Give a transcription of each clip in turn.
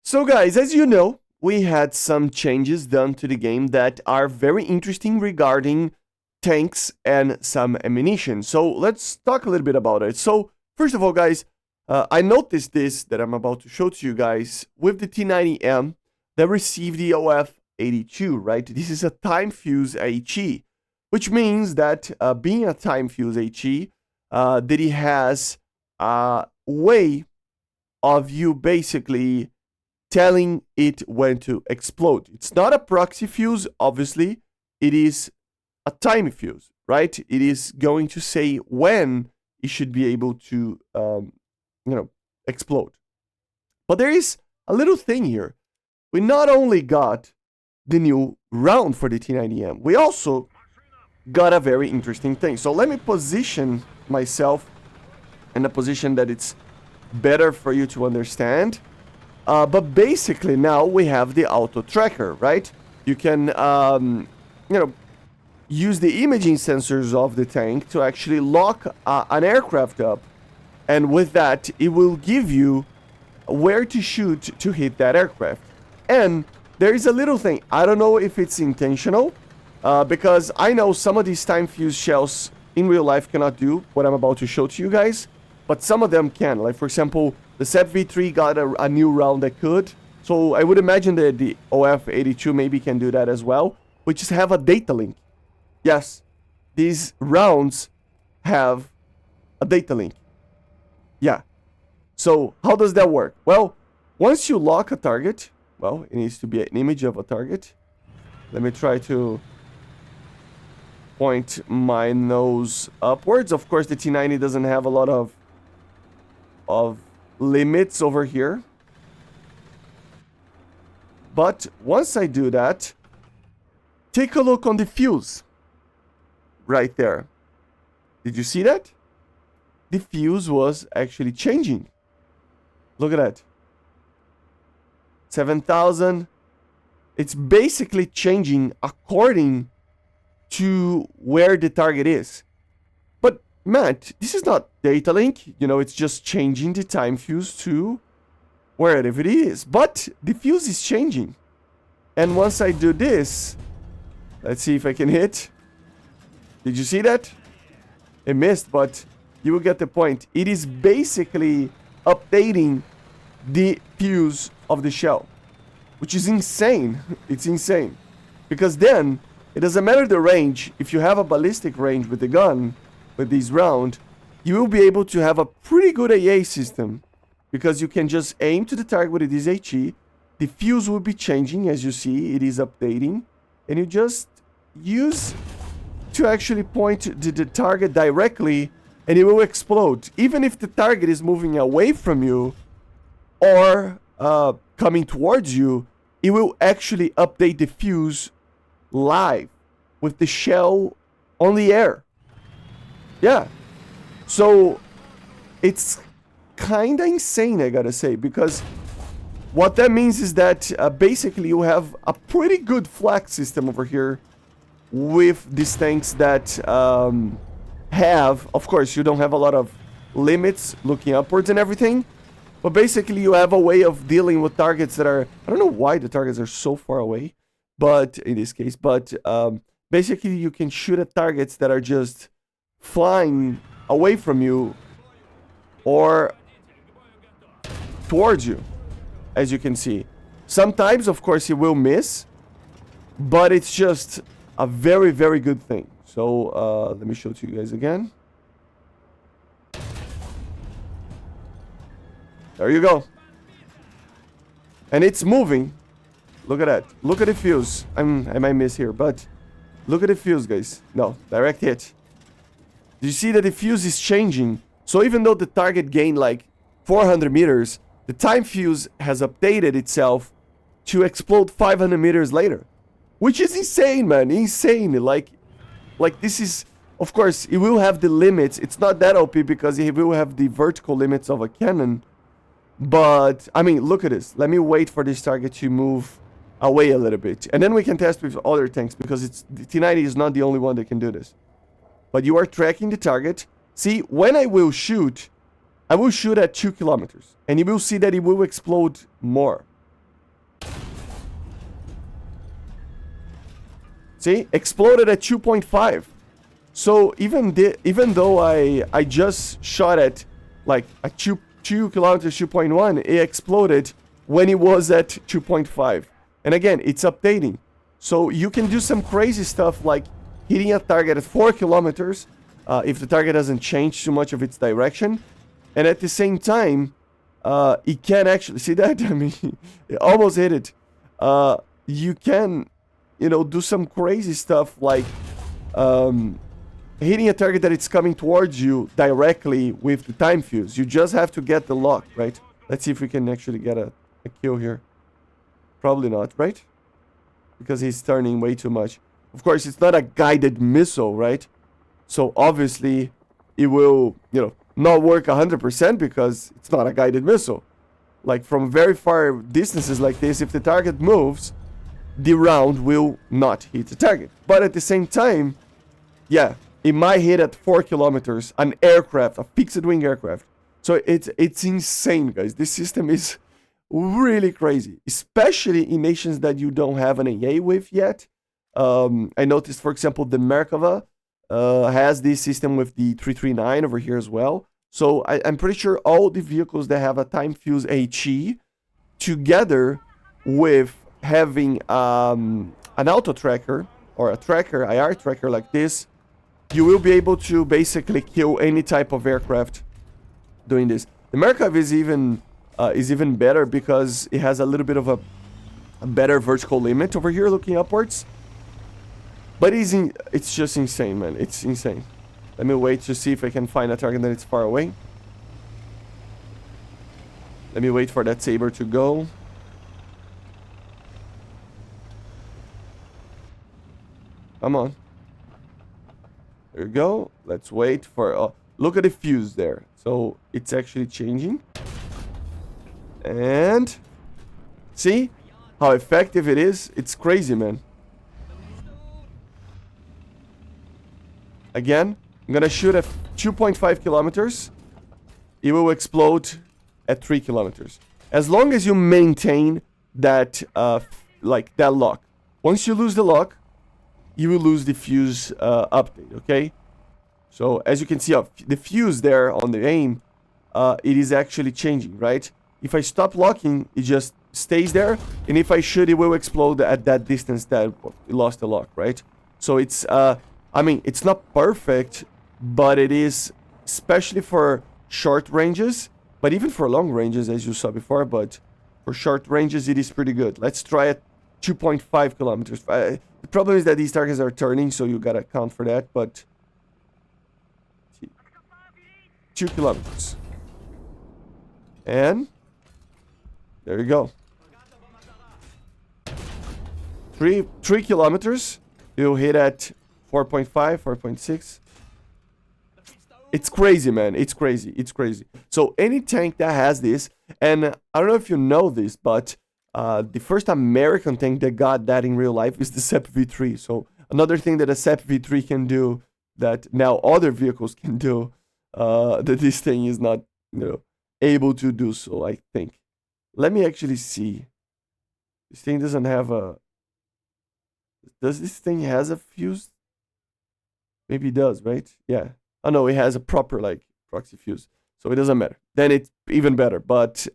So guys, as you know, we had some changes done to the game that are very interesting regarding tanks and some ammunition. So let's talk a little bit about it. So first of all, guys, I noticed this that I'm about to show to you guys with the T-90M that received the OF82, right? This is a time fuse HE, which means that being a time fuse HE, that it has a way of you basically telling it when to explode. It's not a proxy fuse, obviously. It is a time fuse, right? It is going to say when it should be able to, explode. But there is a little thing here. We not only got the new round for the T-90M, we also got a very interesting thing. So let me position myself in a position that it's better for you to understand. But basically now we have the auto tracker, right? You can, use the imaging sensors of the tank to actually lock an aircraft up. And with that, it will give you where to shoot to hit that aircraft. And there is a little thing. I don't know if it's intentional, because I know some of these time fuse shells in real life cannot do what I'm about to show to you guys. But some of them can. Like, for example, the SEP V3 got a new round that could. So I would imagine that the OF82 maybe can do that as well. Which is have a data link. Yes, these rounds have a data link. Yeah. So how does that work? Well, once you lock a target, well, it needs to be an image of a target. Let me try to point my nose upwards. Of course, the T90 doesn't have a lot of limits over here. But once I do that, take a look on the fuse right there. Did you see that? The fuse was actually changing. Look at that. 7,000. It's basically changing according to where the target is. But Matt, this is not data link. It's just changing the time fuse to wherever it is. But the fuse is changing. And once I do this, let's see if I can hit. Did you see that? It missed, but you will get the point. It is basically updating the fuse of the shell, which is insane. It's insane. Because then, it doesn't matter the range. If you have a ballistic range with the gun, with this round, you will be able to have a pretty good AA system. Because you can just aim to the target with this HE. The fuse will be changing, as you see. It is updating. And you just use to actually point to the target directly, and it will explode. Even if the target is moving away from you or coming towards you, it will actually update the fuse live with the shell on the air. Yeah. So it's kinda insane, I gotta say, because what that means is that basically you have a pretty good flex system over here with these tanks that have, of course, you don't have a lot of limits looking upwards and everything, but basically you have a way of dealing with targets that are, I don't know why the targets are so far away, but in this case, but basically you can shoot at targets that are just flying away from you or towards you, as you can see. Sometimes, of course, it will miss, but it's just a very, very good thing. So let me show it to you guys again. There you go. And it's moving. Look at that. Look at the fuse. I might miss here, but look at the fuse, guys. No, direct hit. Do you see that the fuse is changing? So even though the target gained like 400 meters, the time fuse has updated itself to explode 500 meters later. Which is insane, man. Insane. Like this is, of course, it will have the limits. It's not that OP because it will have the vertical limits of a cannon. But, I mean, look at this. Let me wait for this target to move away a little bit. And then we can test with other tanks because the T-90 is not the only one that can do this. But you are tracking the target. See, when I will shoot at 2 kilometers. And you will see that it will explode more. See, exploded at 2.5. So even though I just shot at like a 2 kilometers, 2.1, it exploded when it was at 2.5. And again, it's updating. So you can do some crazy stuff like hitting a target at 4 kilometers if the target doesn't change too much of its direction. And at the same time, it can actually, see that? I mean, it almost hit it. You can, you know, do some crazy stuff like hitting a target that it's coming towards you directly with the time fuse. You just have to get the lock, right? Let's see if we can actually get a kill here. Probably not, right? Because he's turning way too much. Of course, it's not a guided missile, right? So obviously, it will, you know, not work 100% because it's not a guided missile. Like from very far distances like this, if the target moves, the round will not hit the target. But at the same time, yeah, it might hit at 4 kilometers an aircraft, a fixed-wing aircraft. So it's insane, guys. This system is really crazy, especially in nations that you don't have an AA with yet. I noticed, for example, the MERKAVA has this system with the 339 over here as well. So I'm pretty sure all the vehicles that have a time fuse HE together with having an auto tracker or a tracker, IR tracker like this, you will be able to basically kill any type of aircraft doing this. The MERKAVA is even better because it has a little bit of a better vertical limit over here looking upwards. But it's just insane, man. It's insane. Let me wait to see if I can find a target that is far away. Let me wait for that saber to go. Come on. There you go. Let's wait for... look at the fuse there. So it's actually changing. And... see how effective it is? It's crazy, man. Again, I'm gonna shoot at 2.5 kilometers. It will explode at 3 kilometers. As long as you maintain that, like that lock. Once you lose the lock, you will lose the fuse update, okay? So as you can see, the fuse there on the aim, it is actually changing, right? If I stop locking, it just stays there. And if I shoot, it will explode at that distance that it lost the lock, right? So it's, I mean, it's not perfect, but it is, especially for short ranges, but even for long ranges, as you saw before, but for short ranges, it is pretty good. Let's try at 2.5 kilometers. The problem is that these targets are turning, so you gotta account for that, but 2 kilometers. And there you go. 3 kilometers. You'll hit at 4.5, 4.6. It's crazy, man. It's crazy. It's crazy. So any tank that has this, and I don't know if you know this, but the first American tank that got that in real life is the SEP V3. So another thing that a SEP V3 can do that now other vehicles can do, that this thing is not, you know, able to do so, I think. Let me actually see. This thing doesn't have a... does this thing has a fuse? Maybe it does, right? Yeah. Oh no, it has a proper like proxy fuse, so it doesn't matter. Then it's even better, but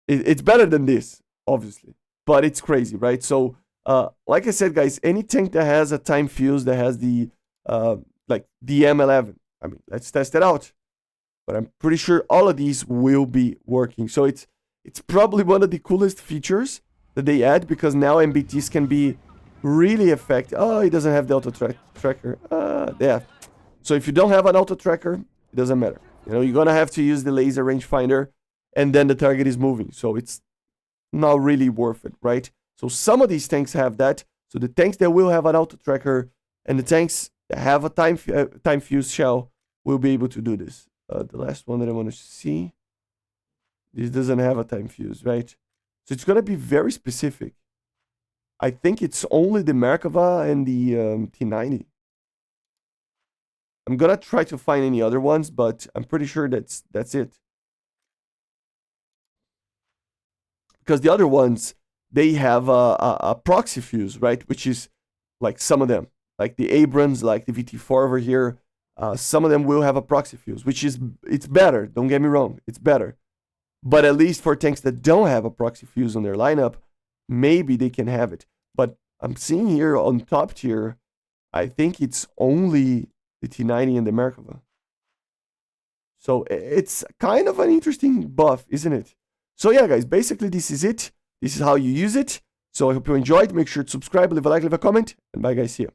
it's better than this, obviously. But it's crazy, right? So, like I said, guys, any tank that has a time fuse that has the like the M11, I mean, let's test it out. But I'm pretty sure all of these will be working. So it's probably one of the coolest features that they add, because now MBTs can be really effective. Oh, it doesn't have the auto tracker. Yeah. So if you don't have an auto tracker, it doesn't matter. You know, you're gonna have to use the laser rangefinder, and then the target is moving. So it's not really worth it, right? So some of these tanks have that. So the tanks that will have an auto tracker and the tanks that have a time fuse shell will be able to do this. The last one that I want to see, this doesn't have a time fuse, right? So it's gonna be very specific. I think it's only the MERKAVA and the T-90. I'm gonna try to find any other ones, but I'm pretty sure that's it. Because the other ones, they have a proxy fuse, right? Which is like some of them, like the Abrams, like the VT4 over here. Some of them will have a proxy fuse, which is, it's better. Don't get me wrong, it's better. But at least for tanks that don't have a proxy fuse on their lineup, maybe they can have it. But I'm seeing here on top tier, I think it's only the T90 and the MERKAVA. So it's kind of an interesting buff, isn't it? So yeah, guys, basically this is it. This is how you use it. So I hope you enjoyed. Make sure to subscribe, leave a like, leave a comment, and bye guys, see you.